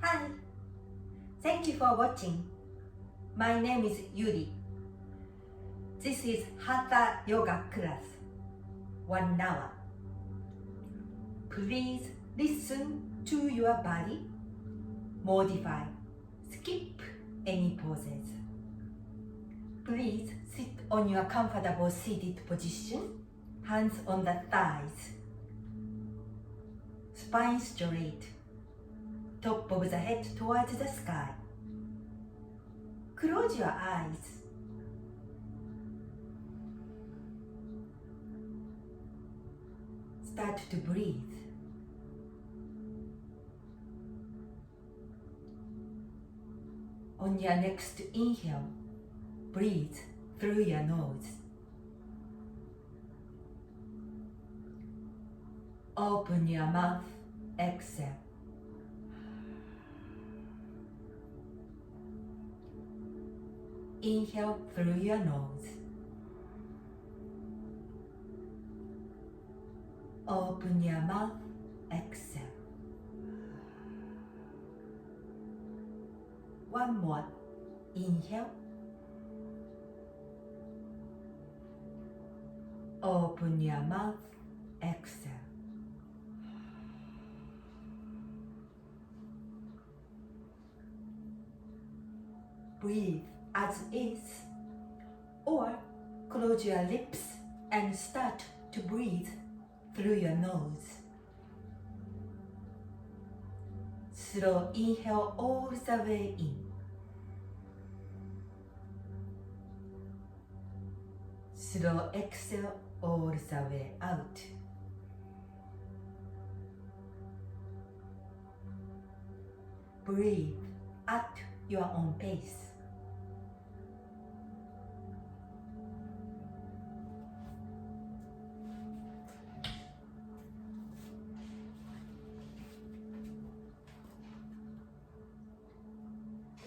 Hi, thank you for watching. My name is Yuri. This is Hatha yoga class, 1 hour. Please listen to your body, modify, skip any poses. Please sit on your comfortable seated position, hands on the thighs, spine straight, top of the head towards the sky. Close your eyes. Start to breathe. On your next inhale, breathe through your nose. Open your mouth, exhale. Inhale through your nose. Open your mouth, exhale. One more. Inhale. Open your mouth, exhale. Breathe as is, or close your lips and start to breathe through your nose. Slow inhale all the way in. Slow exhale all the way out. Breathe at your own pace.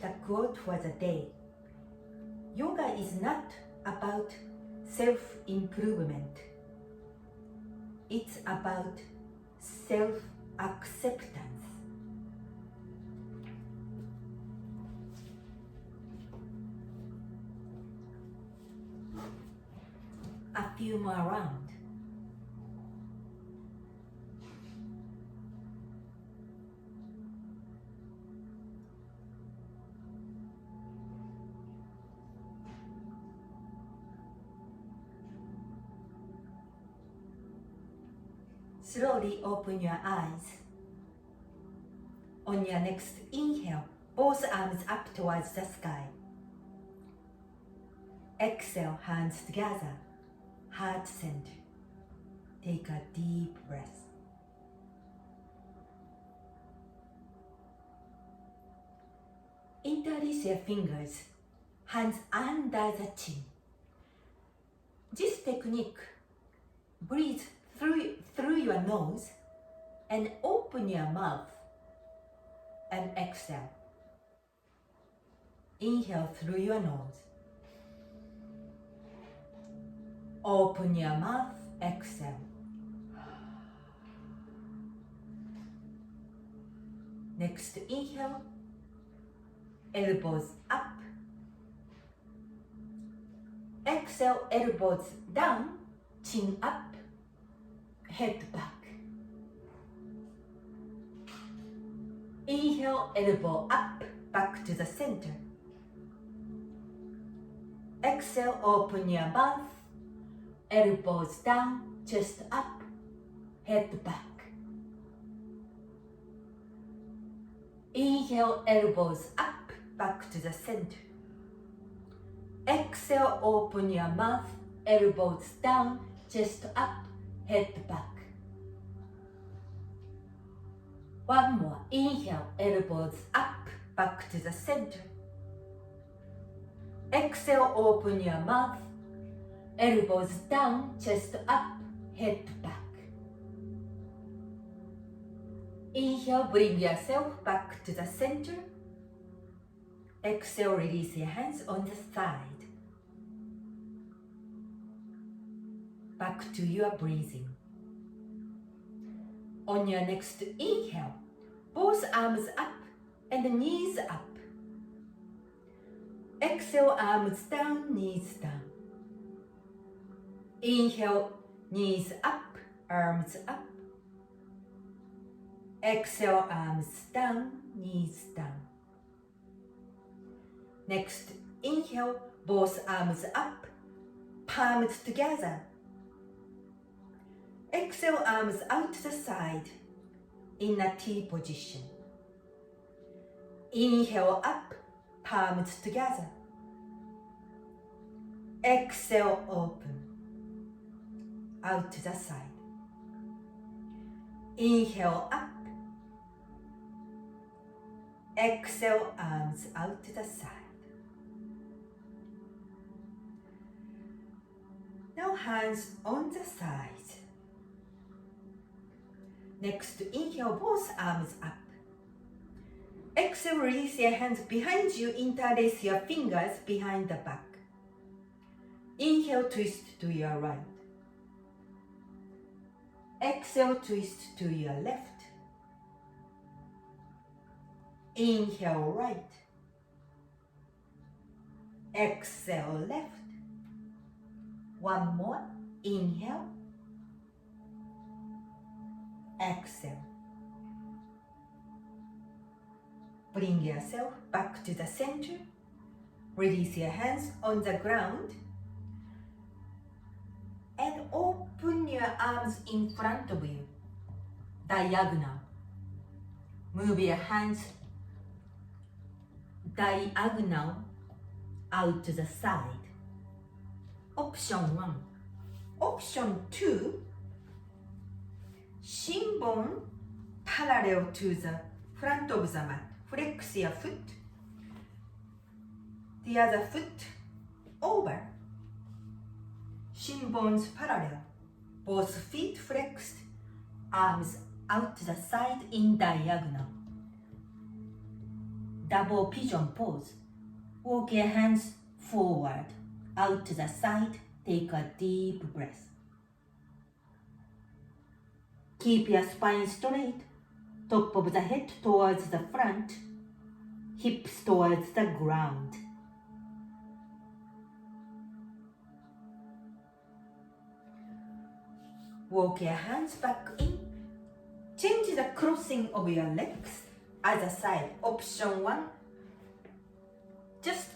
The quote for the day: yoga is not about self-improvement. It's about self-acceptance. A few more rounds. Slowly open your eyes. On your next inhale, both arms up towards the sky. Exhale, hands together, heart center. Take a deep breath. Interlace your fingers, hands under the chin. This technique, breathe through your nose and open your mouth and exhale. Inhale through your nose. Open your mouth, exhale. Next inhale, elbows up. Exhale, elbows down, chin up. Head back. Inhale, elbow up, back to the center. Exhale, open your mouth, elbows down, chest up, head back. Inhale, elbows up, back to the center. Exhale, open your mouth, elbows down, chest up, head back. One more. Inhale, elbows up, back to the center. Exhale, open your mouth, elbows down, chest up, head back. Inhale, bring yourself back to the center. Exhale, release your hands on the side. Back to your breathing. On your next inhale, both arms up and knees up. Exhale, arms down, knees down. Inhale, knees up, arms up. Exhale, arms down, knees down. Next, inhale, both arms up, palms together. Exhale, arms out to the side in a T position. Inhale up, palms together. Exhale, open, out to the side. Inhale up. Exhale, arms out to the side. Now hands on the side. Next, inhale, both arms up. Exhale, release your hands behind you, interlace your fingers behind the back. Inhale, twist to your right. Exhale, twist to your left. Inhale, right. Exhale, left. One more. Inhale. Exhale. Bring yourself back to the center. Release your hands on the ground. And open your arms in front of you. Diagonal. Move your hands diagonal out to the side. Option 1. Option 2. Shin bone parallel to the front of the mat. Flex your foot. The other foot over. Shin bones parallel. Both feet flexed. Arms out to the side in diagonal. Double pigeon pose. Walk your hands forward, out to the side. Take a deep breath. Keep your spine straight. Top of the head towards the front. Hips towards the ground. Walk your hands back in. Change the crossing of your legs. Other side. Option 1. Just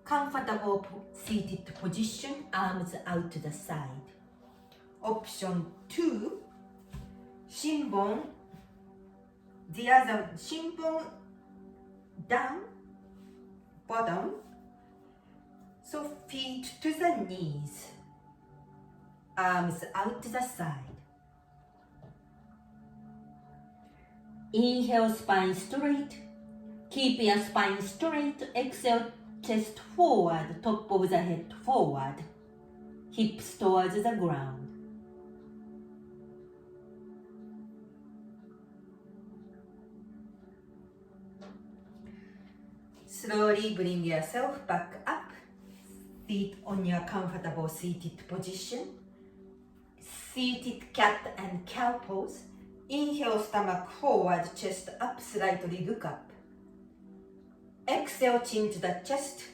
comfortable seated position, arms out to the side. Option 2. Shin bone. The other shin bone down, bottom. So feet to the knees. Arms out to the side. Inhale, spine straight. Keep your spine straight. Exhale, chest forward, top of the head forward. Hips towards the ground. Slowly bring yourself back up. Feet on your comfortable seated position. Seated cat and cow pose. Inhale, stomach forward, chest up, slightly look up. Exhale, chin to the chest,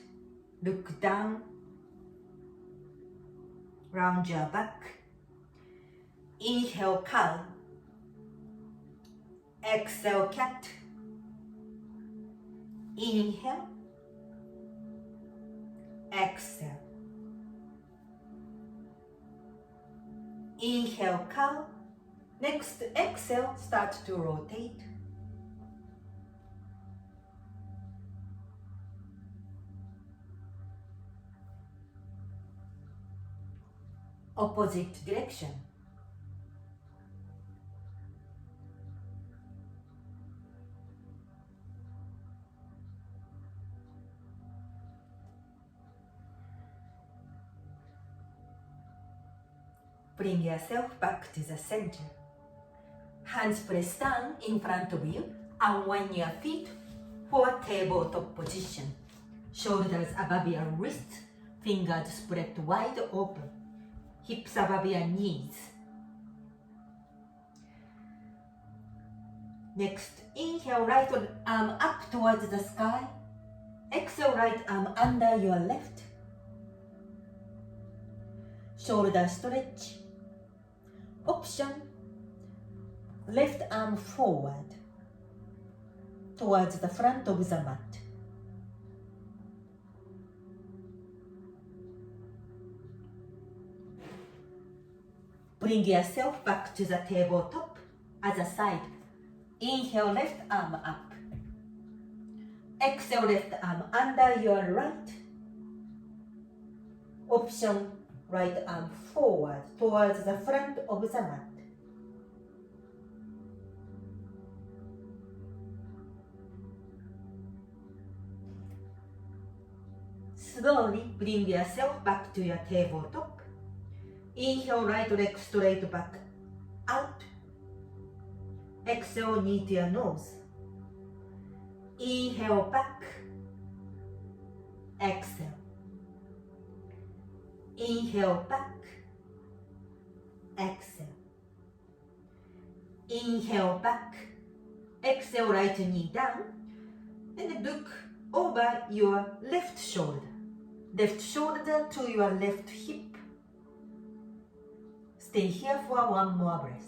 look down. Round your back. Inhale, cow. Exhale, cat. Inhale. Exhale. Inhale, cow. Next, exhale, start to rotate. Opposite direction. Bring yourself back to the center. Hands pressed down in front of you. Unwind your feet for tabletop position. Shoulders above your wrists. Fingers spread wide open. Hips above your knees. Next, Inhale, right arm up towards the sky. Exhale, right arm under your left. Shoulder stretch. Option, left arm forward towards the front of the mat. Bring yourself back to the tabletop, other side. Inhale, left arm up. Exhale, left arm under your right. Option, right arm forward towards the front of the mat. Slowly bring yourself back to your tabletop. Inhale, right leg straight back out. Exhale, knee to your nose. Inhale, back. Exhale. Inhale, back. Exhale. Inhale, back. Exhale, right knee down. And look over your left shoulder. Left shoulder to your left hip. Stay here for one more breath.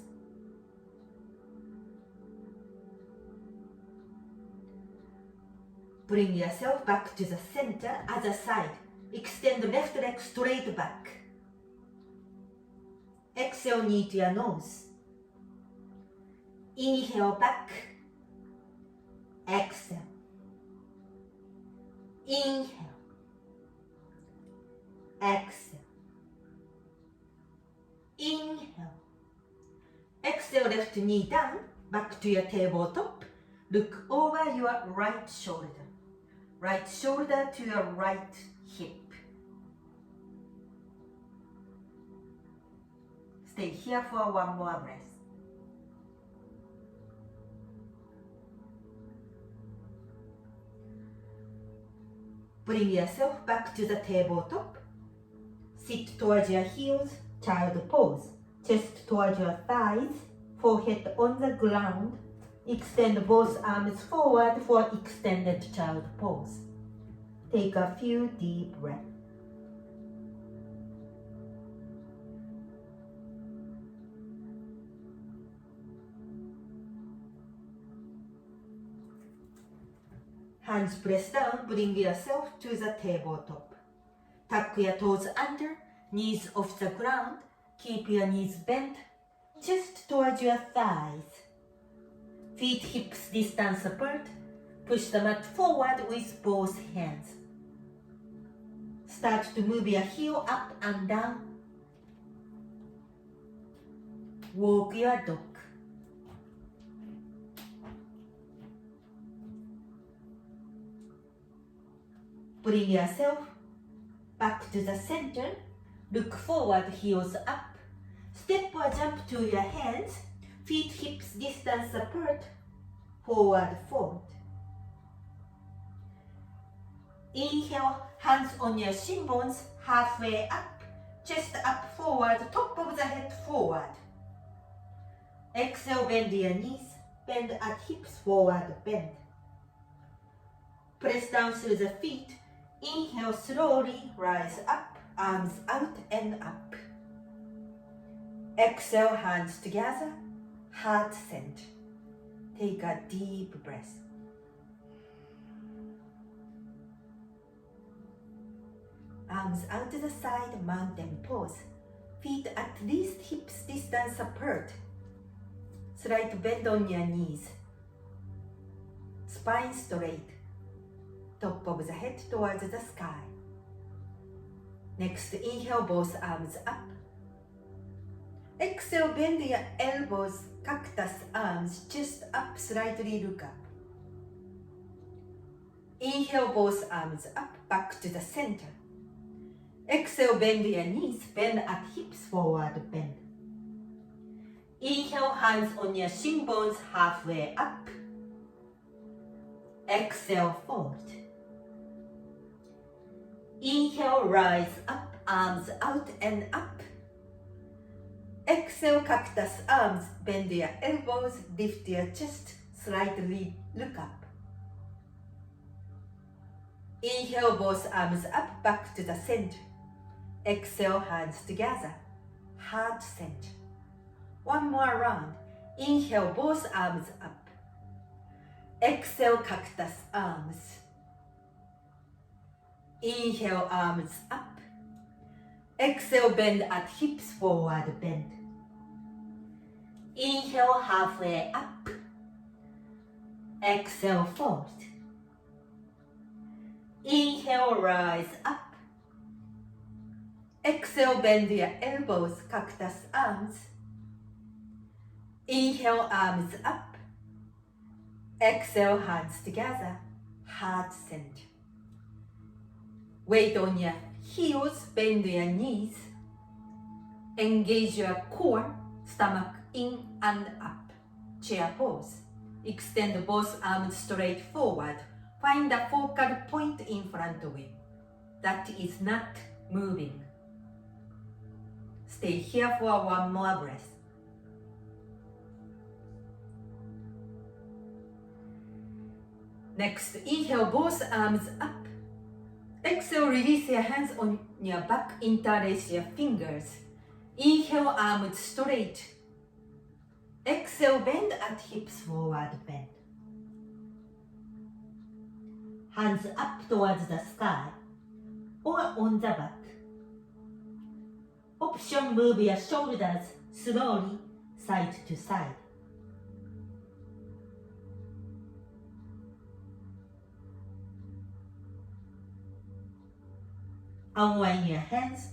Bring yourself back to the center, other side. Extend the left leg straight back. Exhale, knee to your nose. Inhale, back. Exhale. Inhale. Exhale. Inhale. Exhale, left knee down, back to your tabletop. Look over your right shoulder. Right shoulder to your right hip. Stay here for one more breath. Bring yourself back to the tabletop. Sit towards your heels, child pose. Chest towards your thighs, forehead on the ground. Extend both arms forward for extended child pose. Take a few deep breaths. Hands press down, bring yourself to the tabletop. Tuck your toes under, knees off the ground. Keep your knees bent, chest towards your thighs. Feet hips distance apart. Push the mat forward with both hands. Start to move your heel up and down. Walk your dog. Bring yourself back to the center. Look forward, heels up. Step or jump to your hands. Feet hips distance apart. Forward fold. Inhale, hands on your shin bones, halfway up. Chest up forward, top of the head forward. Exhale, bend your knees. Bend at hips, forward bend. Press down through the feet. Inhale, slowly rise up, arms out and up. Exhale, hands together, heart center. Take a deep breath. Arms out to the side, mountain pose. Feet at least hips distance apart. Slight bend on your knees. Spine straight. Top of the head towards the sky. Next, inhale, both arms up. Exhale, bend your elbows, cactus arms, chest up, slightly look up. Inhale, both arms up, back to the center. Exhale, bend your knees, bend at hips, forward bend. Inhale, hands on your shin bones, halfway up. Exhale, fold. Inhale, rise up, arms out and up. Exhale, cactus arms, bend your elbows, lift your chest, Slightly look up. Inhale, both arms up, back to the center. Exhale, hands together, heart center. One more round. Inhale, both arms up. Exhale, cactus arms. Inhale, arms up. Exhale, bend at hips, forward bend. Inhale, halfway up. Exhale, fold. Inhale, rise up. Exhale, bend your elbows, cactus arms. Inhale, arms up. Exhale, hands together, heart center. Weight on your heels, bend your knees. Engage your core, stomach in and up. Chair pose. Extend both arms straight forward. Find a focal point in front of you that is not moving. Stay here for one more breath. Next, inhale, both arms up. Exhale, release your hands on your back, interlace your fingers. Inhale, arms straight. Exhale, bend at hips, forward bend. Hands up towards the sky or on the back. Option, move your shoulders slowly side to side. Unwind your hands.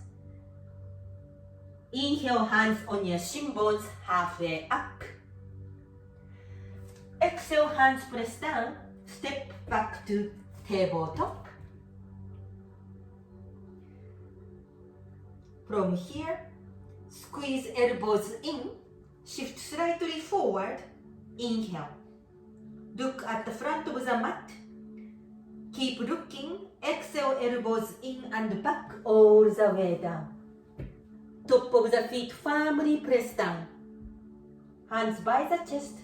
Inhale, hands on your shin bones, halfway up. Exhale, hands press down. Step back to tabletop. From here, squeeze elbows in. Shift slightly forward. Inhale. Look at the front of the mat. Keep looking. Exhale, elbows in and back all the way down. Top of the feet firmly press down. Hands by the chest.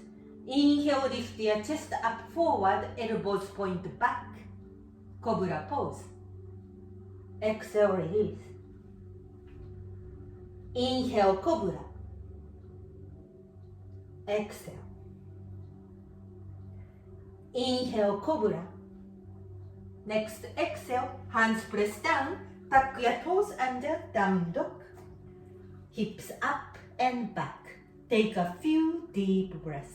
Inhale, lift your chest up forward, elbows point back. Cobra pose. Exhale, release. Inhale, cobra. Exhale. Inhale, cobra. Next, exhale, hands press down, tuck your toes under, down dog. Hips up and back. Take a few deep breaths.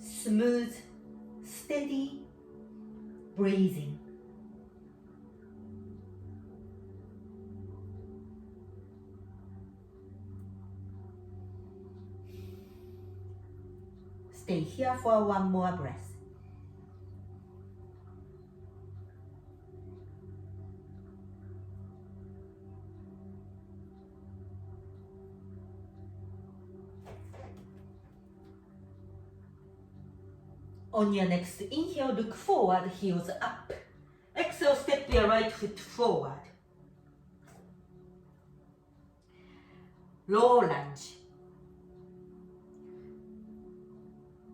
Smooth, steady breathing. Stay here for one more breath. On your next inhale, look forward, heels up. Exhale, step your right foot forward. Low lunge.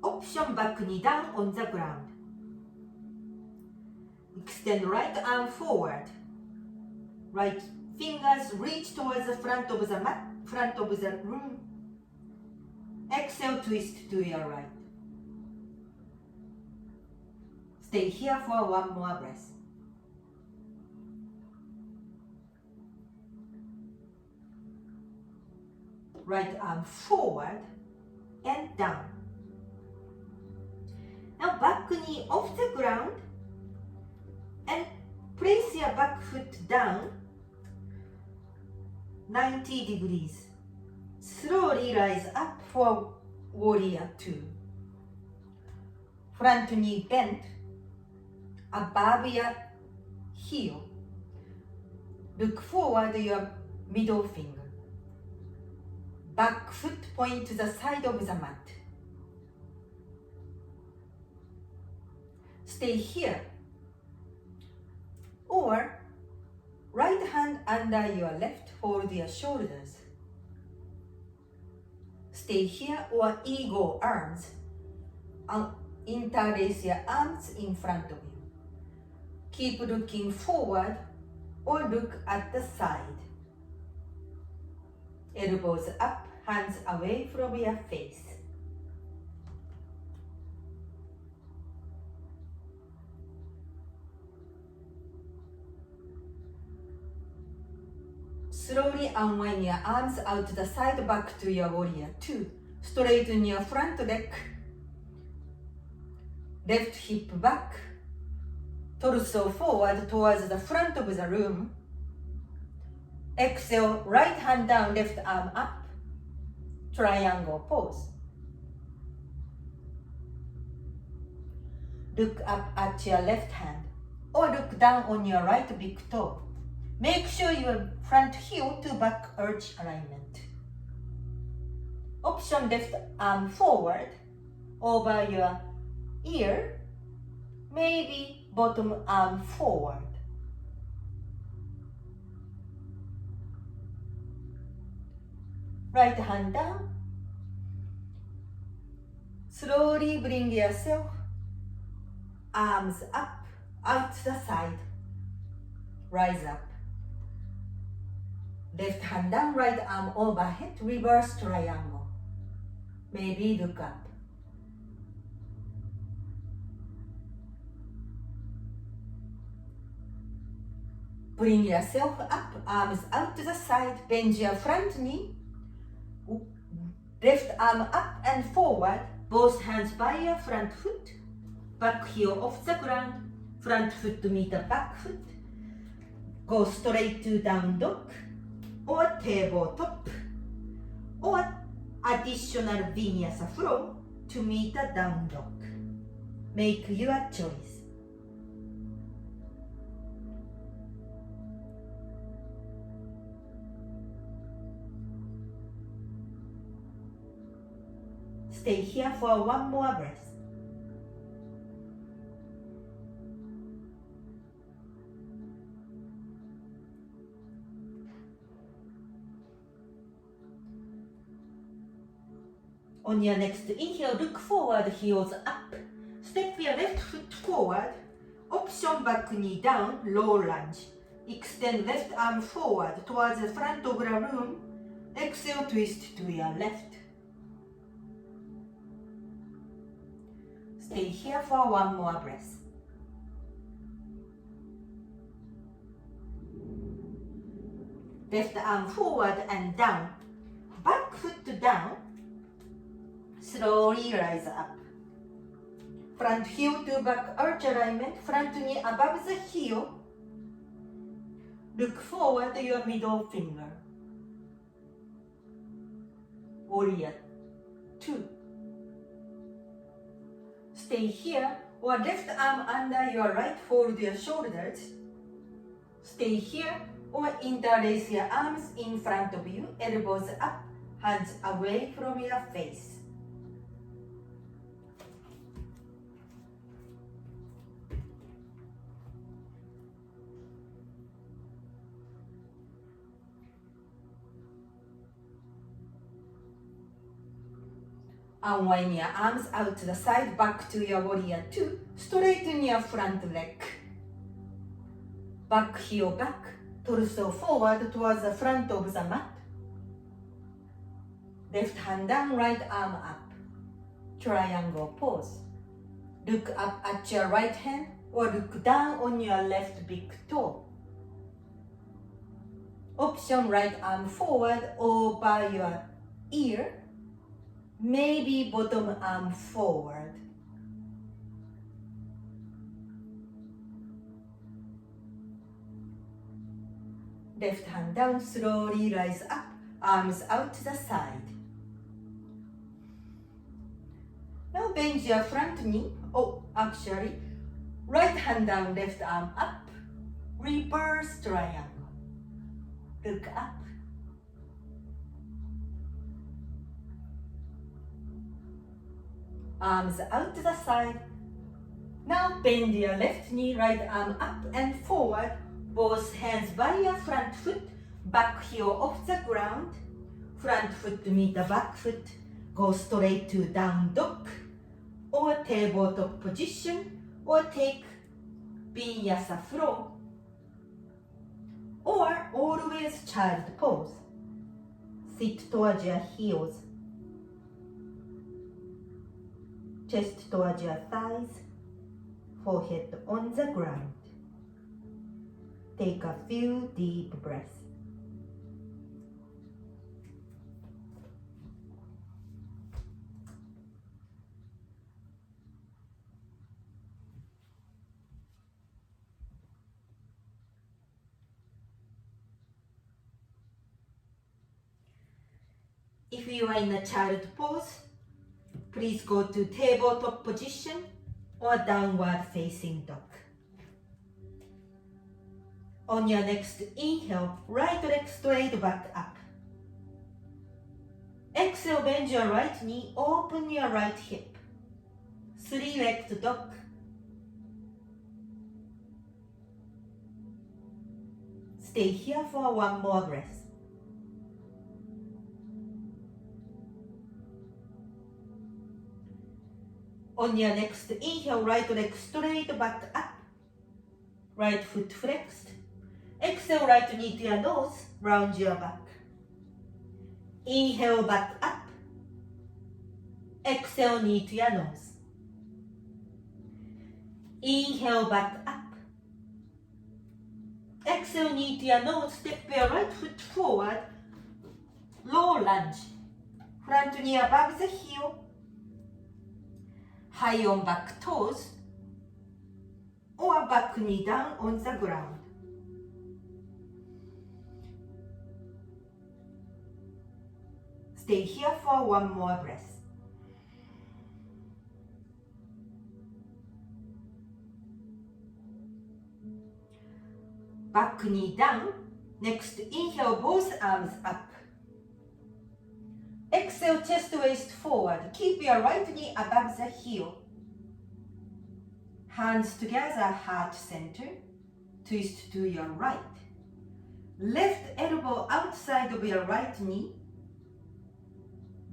Option, back knee down on the ground. Extend right arm forward. Right fingers reach towards the front of the mat, front of the room. Exhale, twist to your right. Stay here for one more breath. Right arm forward and down. Now back knee off the ground and place your back foot down 90 degrees. Slowly rise up for warrior two. Front knee bent above your heel. Look forward your middle finger. Back foot point to the side of the mat. Stay here. Or Right hand under your left, hold your shoulders. Stay here or eagle arms. Interlace your arms in front of you. Keep looking forward or look at the side. Elbows up, hands away from your face. Slowly unwind your arms out to the side, back to your warrior two. Straighten your front leg. Left hip back. Torso forward towards the front of the room. Exhale, right hand down, left arm up. Triangle pose. Look up at your left hand or look down on your right big toe. Make sure your front heel to back arch alignment. Option left arm forward over your ear, maybe bottom arm forward. Right hand down. Slowly bring yourself, arms up, out to the side. Rise up. Left hand down, right arm overhead, reverse triangle. Maybe look up. Bring yourself up, arms out to the side, bend your front knee. Left arm up and forward, both hands by your front foot. Back heel off the ground, front foot to meet the back foot. Go straight to down dog or tabletop or additional vinyasa flow to meet the down dog. Make your choice. Stay here for one more breath. On your next inhale, look forward, heels up. Step your left foot forward. Option back knee down, low lunge. Extend left arm forward towards the front of the room. Exhale, twist to your left. Stay here for one more breath. Left arm forward and down. Back foot down. Slowly rise up. Front heel to back arch alignment. Front knee above the heel. Look forward to your middle finger. Warrior two. Stay here or left arm under your right, fold your shoulders. Stay here or interlace your arms in front of you, elbows up, hands away from your face. Unwind your arms out to the side, back to your warrior two. Straighten your front leg. Back heel back, torso forward towards the front of the mat. Left hand down, right arm up. Triangle pose. Look up at your right hand or look down on your left big toe. Option right arm forward over your ear. Maybe bottom arm forward. Left hand down, slowly rise up, arms out to the side. Now bend your front knee. Actually, right hand down, left arm up, reverse triangle. Look up. Arms out to the side. Now bend your left knee, right arm up and forward. Both hands by your front foot, back heel off the ground. Front foot meet the back foot. Go straight to down dog or tabletop position, or take vinyasa flow, or always child pose. Sit towards your heels. Chest towards your thighs, forehead on the ground. Take a few deep breaths. If you are in a child pose, please go to tabletop position or downward facing dog. On your next inhale, right leg straight back up. Exhale, bend your right knee, open your right hip. Three-legged dog. Stay here for one more breath. On your next inhale, right leg straight back up. Right foot flexed. Exhale, right knee to your nose, round your back. Inhale, back up. Exhale, knee to your nose. Inhale, back up. Exhale, knee to your nose, step your right foot forward. Low lunge. Front knee above the heel. High on back toes, or back knee down on the ground. Stay here for one more breath. Back knee down. Next, inhale, both arms up. Exhale, chest waist forward. Keep your right knee above the heel. Hands together, heart center. Twist to your right. Left elbow outside of your right knee.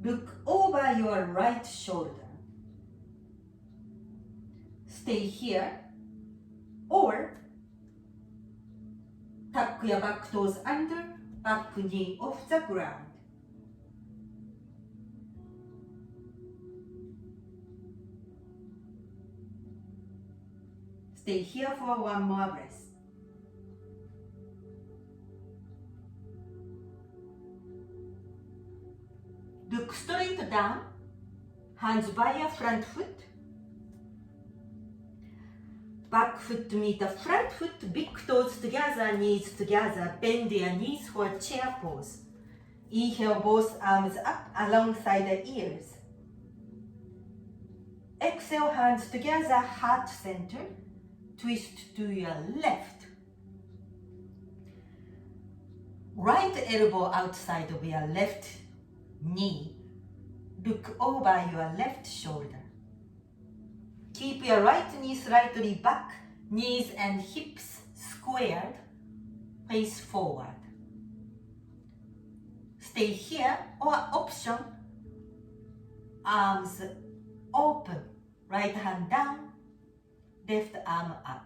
Look over your right shoulder. Stay here, or tuck your back toes under, back knee off the ground. Stay here for one more breath. Look straight down, hands by your front foot. Back foot meet the front foot, big toes together, knees together. Bend your knees for chair pose. Inhale, both arms up alongside the ears. Exhale, hands together, heart center. Twist to your left. Right elbow outside of your left knee. Look over your left shoulder. Keep your right knee slightly back, knees and hips squared, face forward. Stay here, or option, arms open, right hand down, left arm up.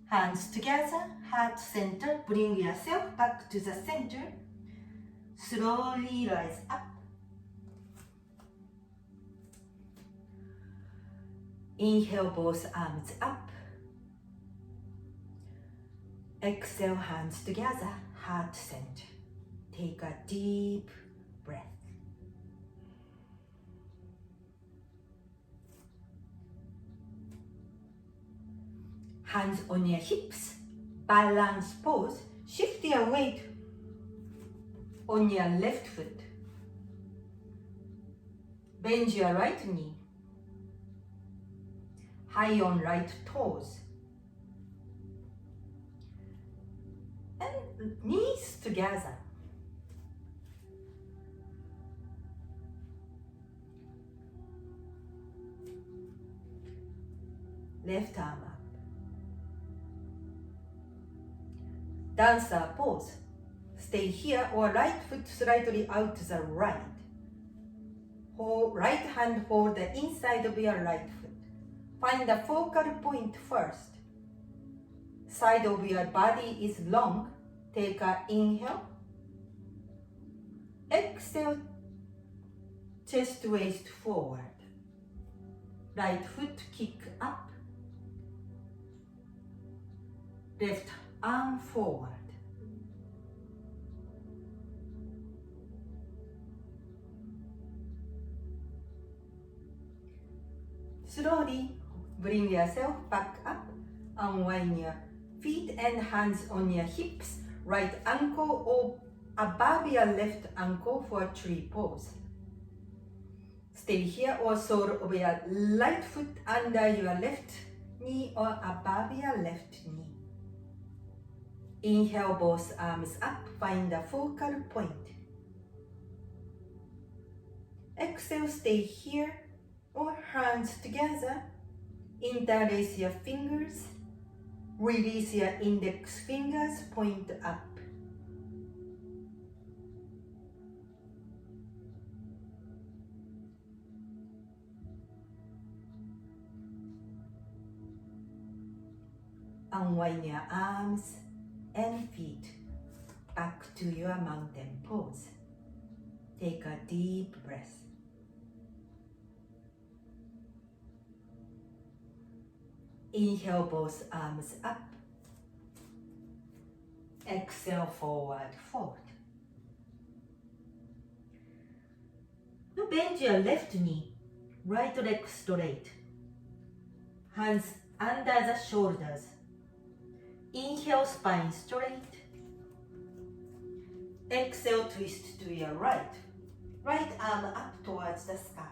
Hands together, heart center, bring yourself back to the center. Slowly rise up. Inhale, both arms up. Exhale, hands together, heart center. Take a deep breath. Hands on your hips, balance pose. Shift your weight on your left foot. Bend your right knee. High on right toes. And knees together. left arm up. Dancer pose. Stay here or right foot slightly out to the right. Hold right hand hold the inside of your right foot. Find the focal point first. Side of your body is long. Take an inhale. Exhale, chest waist forward. Right foot kick up. Left arm forward. Slowly bring yourself back up. Unwind your feet and hands on your hips. Right ankle or above your left ankle for tree pose. Stay here or sole of your right foot under your left knee or above your left knee. Inhale both arms up, find the focal point. Exhale, stay here or hands together. Interlace your fingers. Release your index fingers, point up. Unwind your arms and feet back to your mountain pose. Take a deep breath. Inhale both arms up. Exhale forward fold. Now bend your left knee, right leg straight. Hands under the shoulders. Inhale, spine straight. Exhale, twist to your right. Right arm up towards the sky.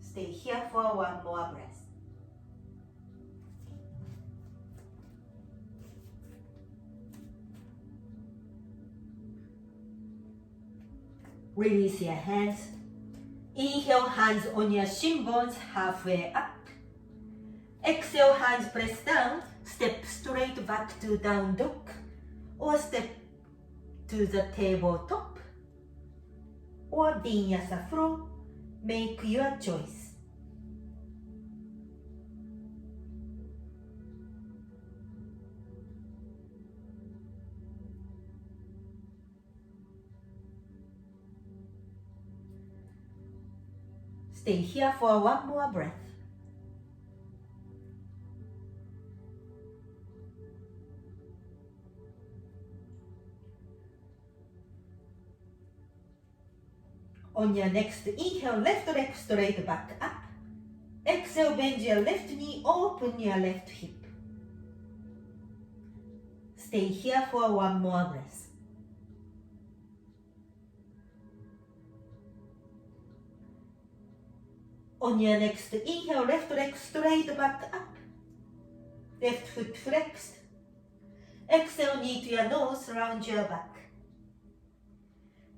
Stay here for one more breath. Release your hands. Inhale, hands on your shin bones, halfway up. Exhale, hands press down. Step straight back to down dog. Or step to the tabletop. Or vinyasa flow. Make your choice. Stay here for one more breath. On your next inhale, left leg straight back up. Exhale, bend your left knee, open your left hip. Stay here for one more breath. On your next inhale, left leg straight back up. Left foot flexed. Exhale, knee to your nose, round your back.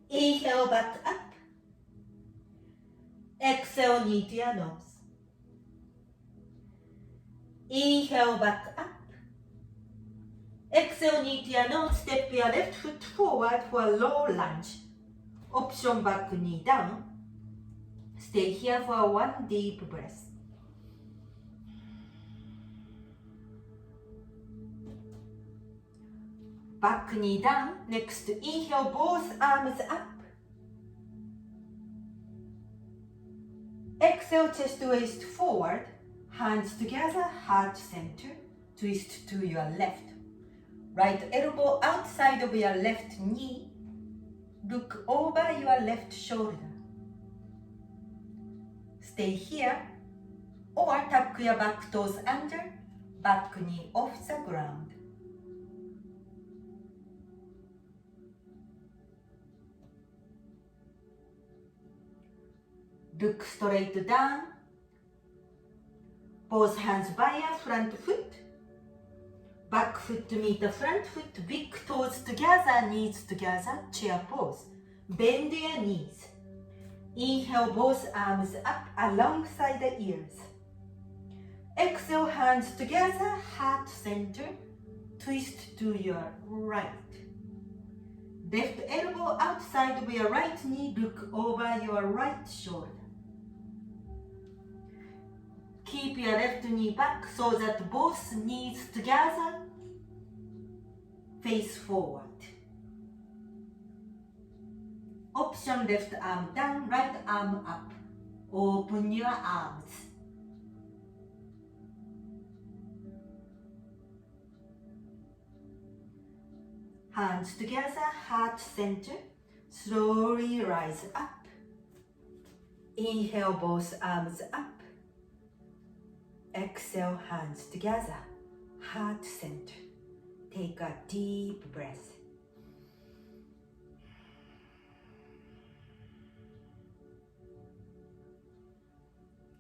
Inhale, back up. Exhale, knee to your nose. Inhale, back up. Exhale, knee to your nose. Step your left foot forward for a low lunge. Option back, knee down. Stay here for one deep breath. Back knee down. Next, inhale, both arms up. Exhale, chest waist forward. Hands together, heart center. Twist to your left. Right elbow outside of your left knee. Look over your left shoulder. Stay here or tuck your back toes under, back knee off the ground. Look straight down. Both hands by your front foot. Back foot to meet the front foot. Big toes together, knees together, chair pose. Bend your knees. Inhale, both arms up alongside the ears. Exhale, hands together, heart center. Twist to your right. Left elbow outside of your right knee, look over your right shoulder. Keep your left knee back so that both knees together face forward. Option left arm down, right arm up. Open your arms. Hands together, heart center. Slowly rise up. Inhale, both arms up. Exhale, hands together, heart center. Take a deep breath.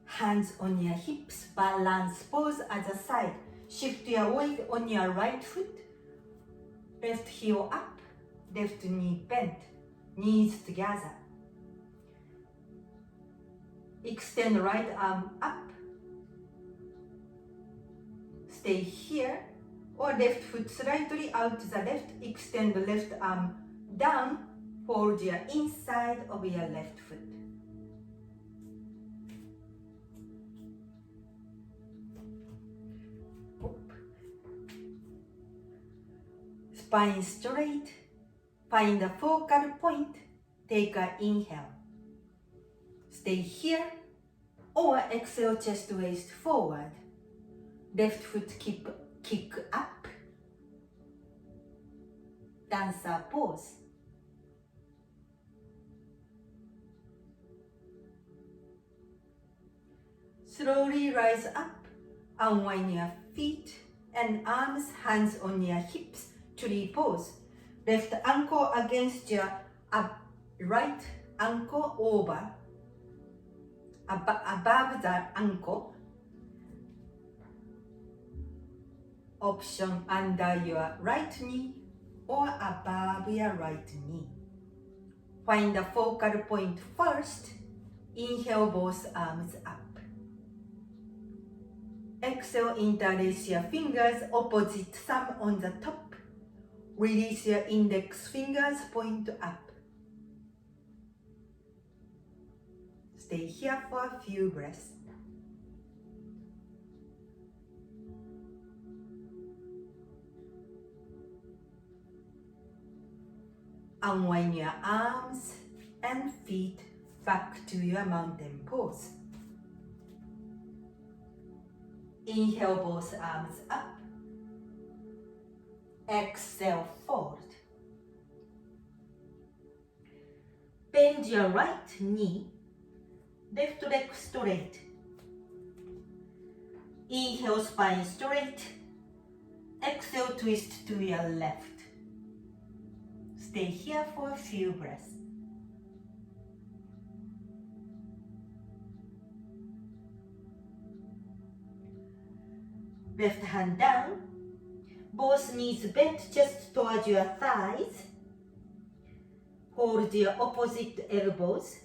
Hands on your hips, balance pose at the side. Shift your weight on your right foot. Left heel up, left knee bent, knees together. Extend right arm up. Stay here, or left foot slightly out to the left. Extend the left arm down. Hold your inside of your left foot. Spine straight. Find a focal point. Take an inhale. Stay here, or exhale, chest waist forward. Left foot kick up. Dancer pose. Slowly rise up. Unwind your feet and arms, hands on your hips. Tree pose. Left ankle against your right ankle over. Above the ankle. Option under your right knee or above your right knee. Find the focal point first. Inhale, both arms up. Exhale, interlace your fingers, opposite thumb on the top. Release your index fingers, point up. Stay here for a few breaths. Unwind your arms and feet back to your mountain pose. Inhale, both arms up. Exhale, fold. Bend your right knee, left leg straight. Inhale, spine straight. Exhale, twist to your left. Stay here for a few breaths. Left hand down. Both knees bent, chest towards your thighs. Hold your opposite elbows.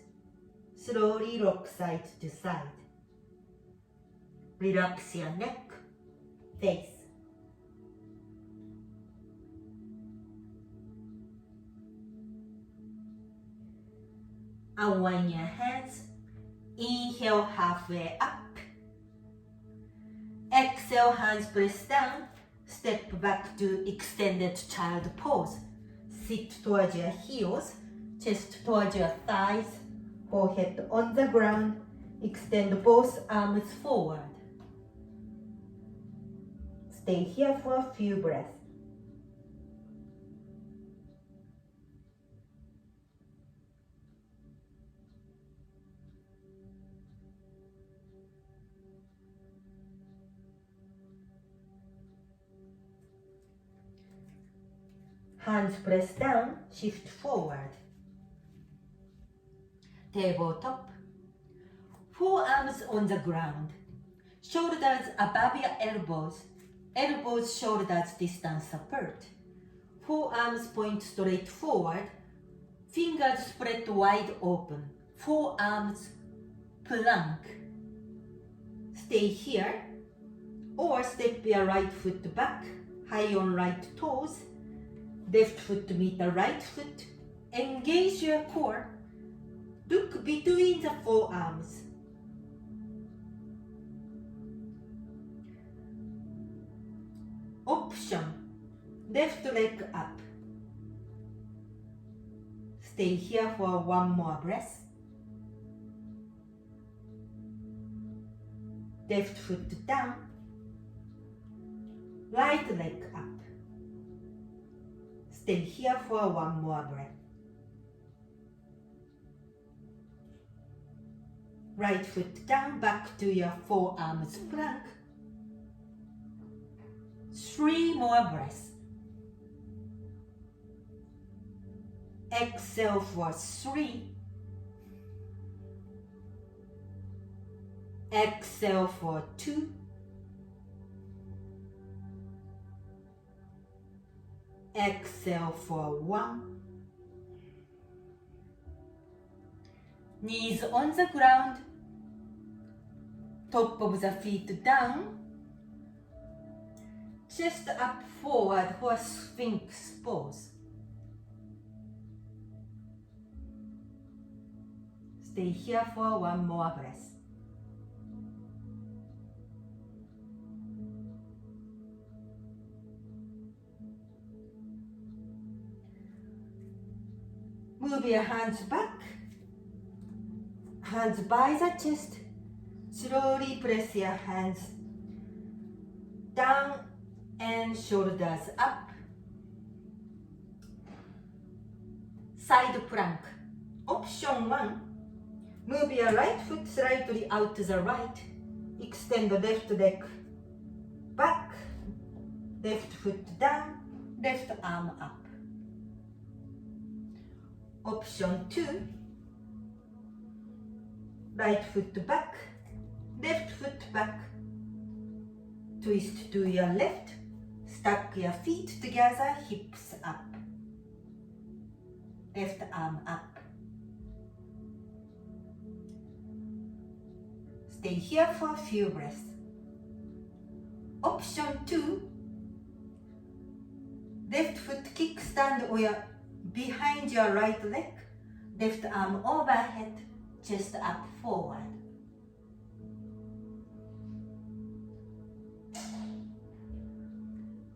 Slowly rock side to side. Relax your neck, face. Unwind your hands. Inhale, halfway up. Exhale, hands press down. Step back to extended child pose. Sit towards your heels, chest towards your thighs, forehead on the ground. Extend both arms forward. Stay here for a few breaths. Hands press down, shift forward. Tabletop. Forearms on the ground. Shoulders above your elbows. Elbows, shoulders distance apart. Forearms point straight forward. Fingers spread wide open. forearms plank. Stay here or step your right foot back, high on right toes. Left foot meet the right foot. Engage your core. Look between the forearms. Option, left leg up. Stay here for one more breath. Left foot down. Right leg up. Stay here for one more breath. Right foot down, back to your forearms plank. 3 more breaths. Exhale for 3. Exhale for 2. Exhale for 1. Knees on the ground. Top of the feet down. Chest up forward for Sphinx pose. Stay here for one more breath. Move your hands back, hands by the chest. Slowly press your hands down and shoulders up. Side plank. Option 1. Move your right foot slightly out to the right. Extend the left leg back. Left foot down. Left arm up. Option 2. Right foot back. Left foot back. Twist to your left. Stack your feet together, hips up. Left arm up. Stay here for a few breaths. Option 2. Left foot kickstand behind your right leg. Left arm overhead, chest up forward.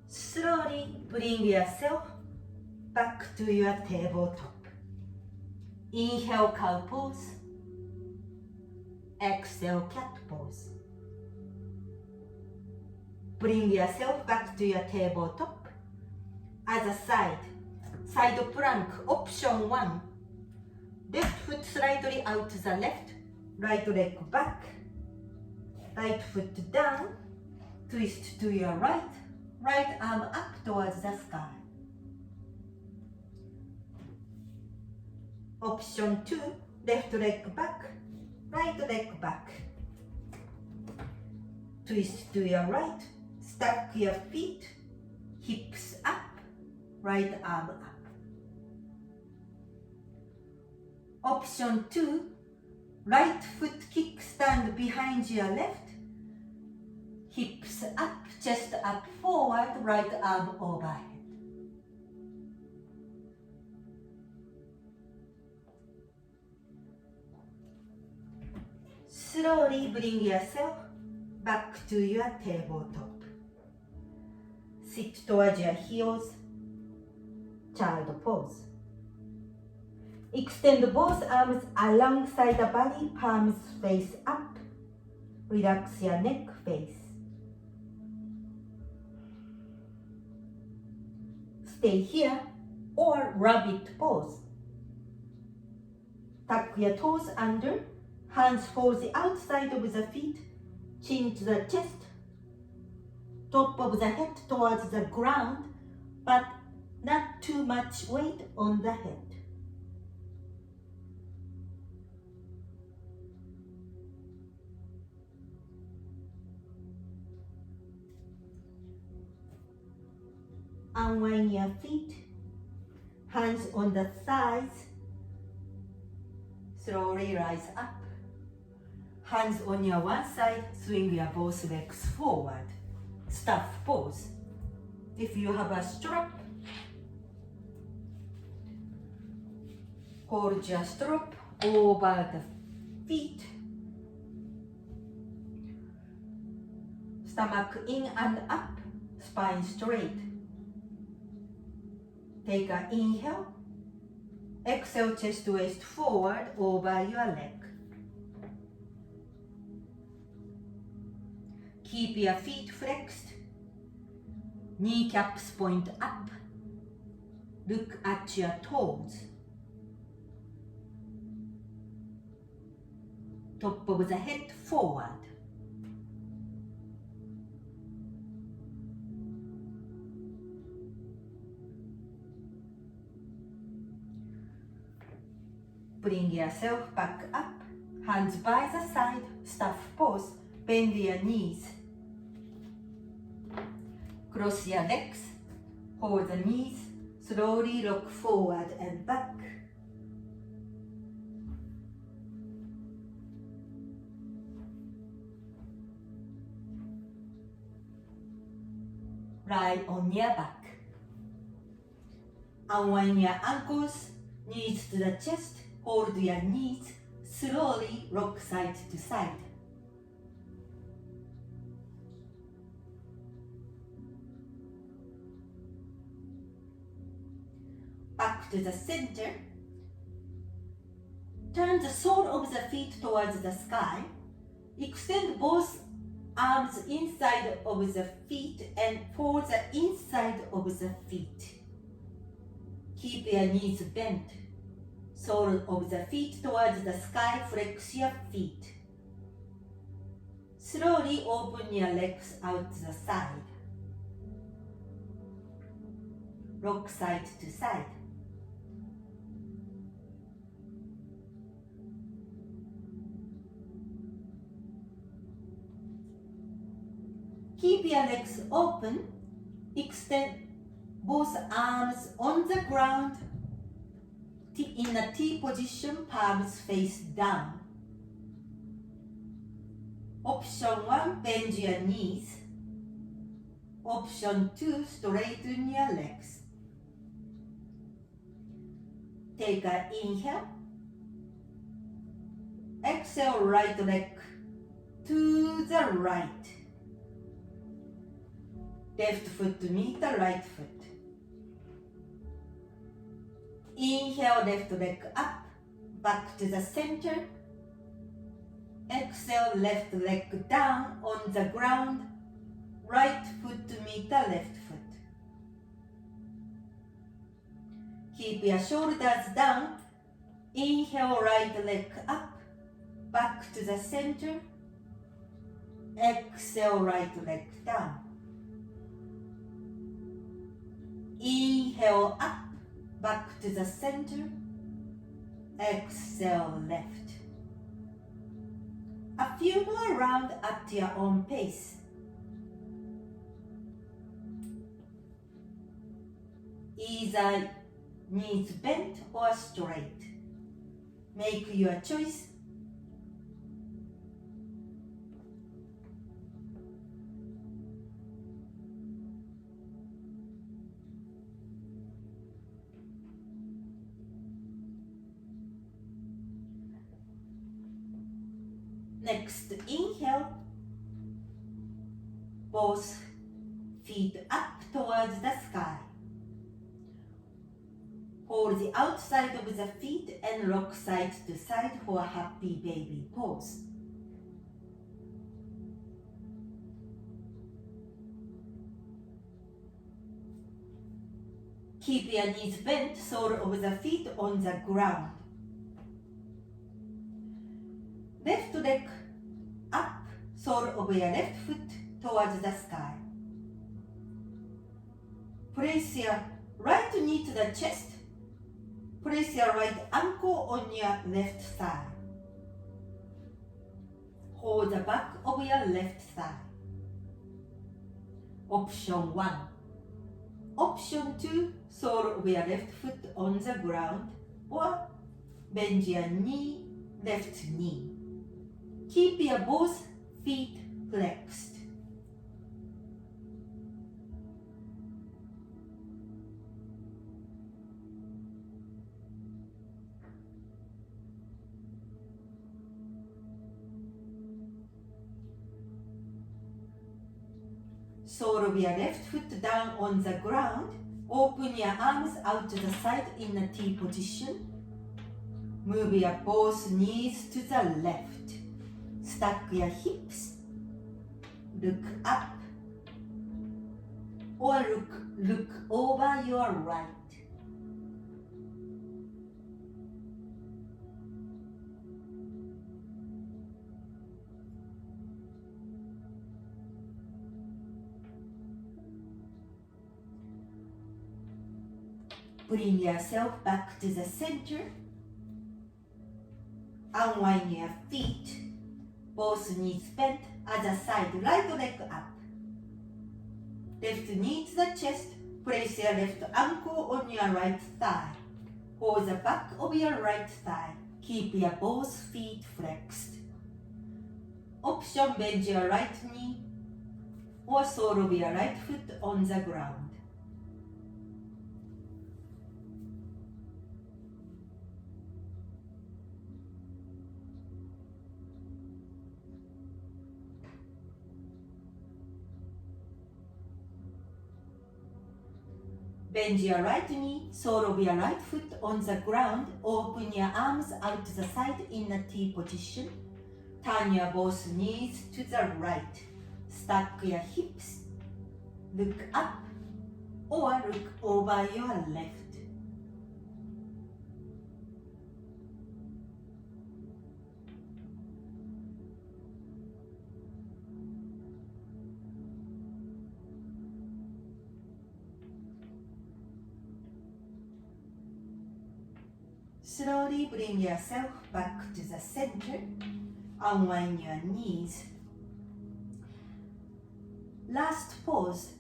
Slowly bring yourself back to your tabletop. Inhale, cow pose. Exhale, cat pose. Bring yourself back to your tabletop. Other side, side plank, option 1. Left foot slightly out to the left, right leg back, right foot down, twist to your right, right arm up towards the sky. Option 2, left leg back, right leg back. Twist to your right, stack your feet, hips up, right arm up. Option 2, right foot kickstand behind your left, hips up, chest up forward, right arm overhead. Slowly bring yourself back to your tabletop. Sit towards your heels, child pose. Extend both arms alongside the body, palms face up. Relax your neck face. Stay here or rabbit pose. Tuck your toes under, hands for the outside of the feet, chin to the chest, top of the head towards the ground, but not too much weight on the head. Unwind your feet, hands on the thighs. Slowly rise up. Hands on your one side, swing your both legs forward. Staff pose. If you have a strap, hold your strap over the feet. Stomach in and up, spine straight. Take an inhale. Exhale, chest waist forward over your leg. Keep your feet flexed. Kneecaps point up. Look at your toes. Top of the head forward. Bring yourself back up, hands by the side, staff pose, bend your knees. Cross your legs, hold the knees, slowly rock forward and back. Lie on your back. Unwind your ankles, knees to the chest. Hold your knees, slowly rock side to side. Back to the center. Turn the sole of the feet towards the sky. Extend both arms inside of the feet and pull the inside of the feet. Keep your knees bent. Sole of the feet towards the sky, flex your feet. Slowly open your legs out the side. Rock side to side. Keep your legs open. Extend both arms on the ground. In a T position, palms face down. Option 1, bend your knees. Option 2, straighten your legs. Take an inhale. Exhale, right leg to the right. Left foot to meet the right foot. Inhale, left leg up, back to the center. Exhale, left leg down on the ground. Right foot to meet the left foot. Keep your shoulders down. Inhale, right leg up, back to the center. Exhale, right leg down. Inhale up, back to the center. Exhale, left. A few more rounds at your own pace. Either knees bent or straight. Make your choice. Next, inhale. Both feet up towards the sky. Hold the outside of the feet and rock side to side for a happy baby pose. Keep your knees bent, sole of the feet on the ground. Left leg up, sole of your left foot towards the sky. Place your right knee to the chest. Place your right ankle on your left thigh. Hold the back of your left thigh. Option 1. Option 2, sole of your left foot on the ground, or bend your knee left knee. Keep your both feet flexed. Sole of your left foot down on the ground. Open your arms out to the side in a T position. Move your both knees to the left. Stack your hips. Look up. Or look over your right. Bring yourself back to the center. Unwind your feet. Both knees bent, other side, right leg up. Left knee to the chest. Place your left ankle on your right thigh. Hold the back of your right thigh. Keep your both feet flexed. Option: bend your right knee or sole of your right foot on the ground. Bend your right knee, sole of your right foot on the ground. Open your arms out to the side in a T position. Turn your both knees to the right. Stack your hips. Look up or look over your left. Slowly bring yourself back to the center. Unwind your knees. Last pose.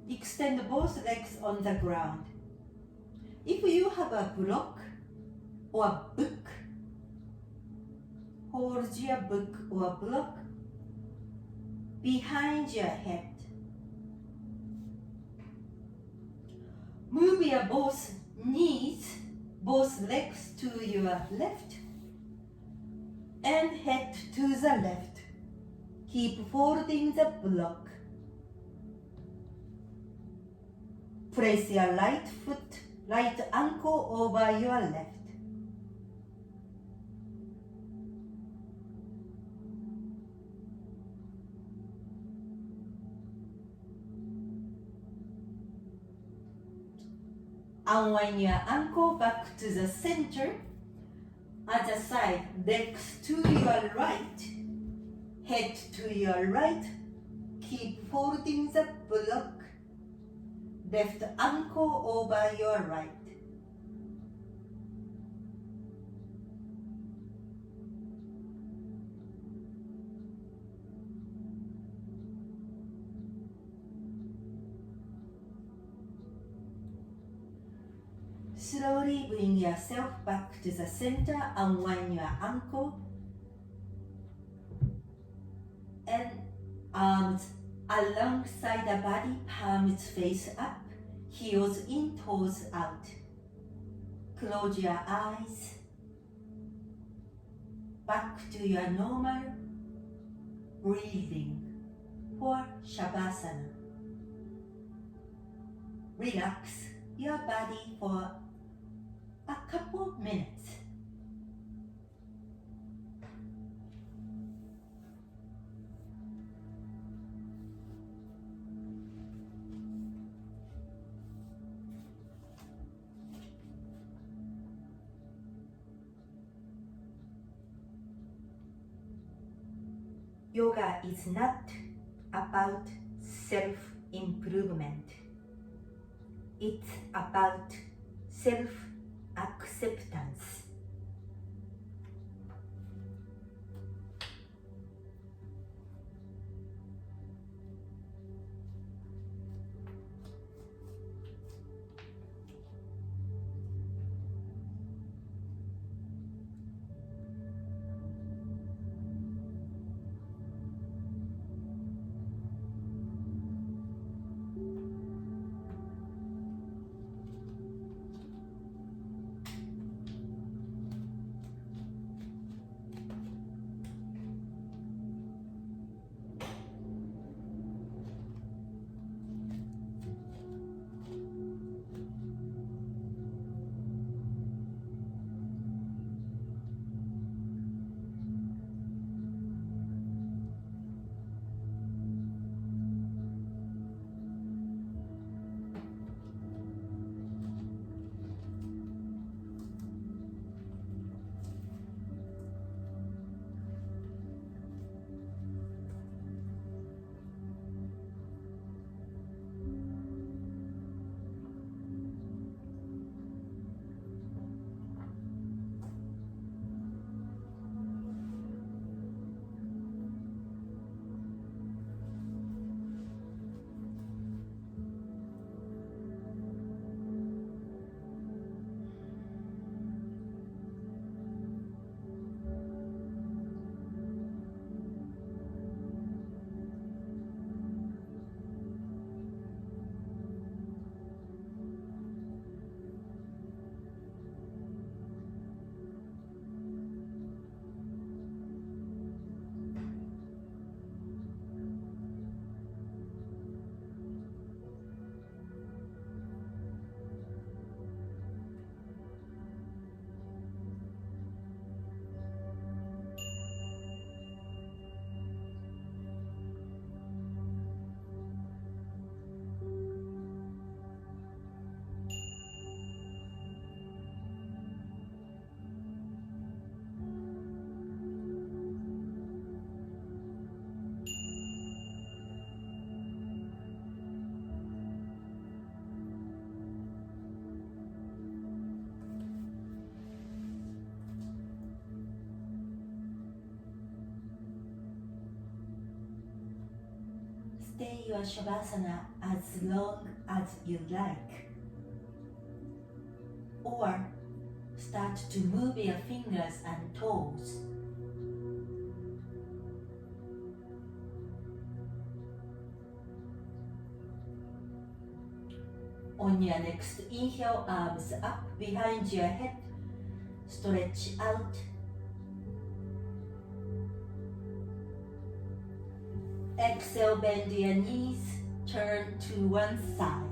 Extend both legs on the ground. If you have a block or book, hold your book or block behind your head. Move your both knees, both legs to your left and head to the left. Keep folding the block. Place your right foot, right ankle over your left. Unwind your ankle back to the center. Other side, legs to your right, head to your right. Keep folding the block. Left ankle over your right. Slowly bring yourself back to the center. Unwind your ankle and arms alongside the body, palms face up, heels in, toes out. Close your eyes. Back to your normal breathing for Shavasana. Relax your body for a couple minutes. Yoga is not about self-improvement. It's about self-acceptance. stay your Shavasana as long as you like. Or start to move your fingers and toes. On your next inhale, arms up behind your head. Stretch out. Exhale, bend your knees, turn to one side.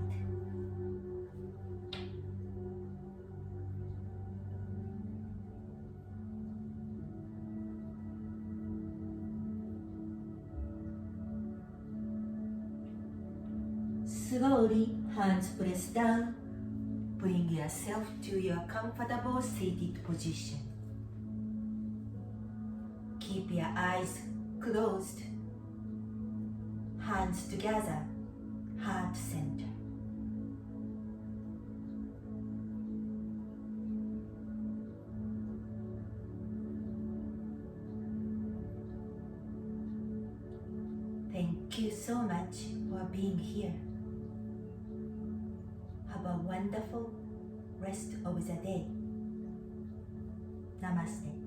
Slowly, hands press down. Bring yourself to your comfortable seated position. Keep your eyes closed. Hands together, heart center. Thank you so much for being here. Have a wonderful rest of the day. Namaste.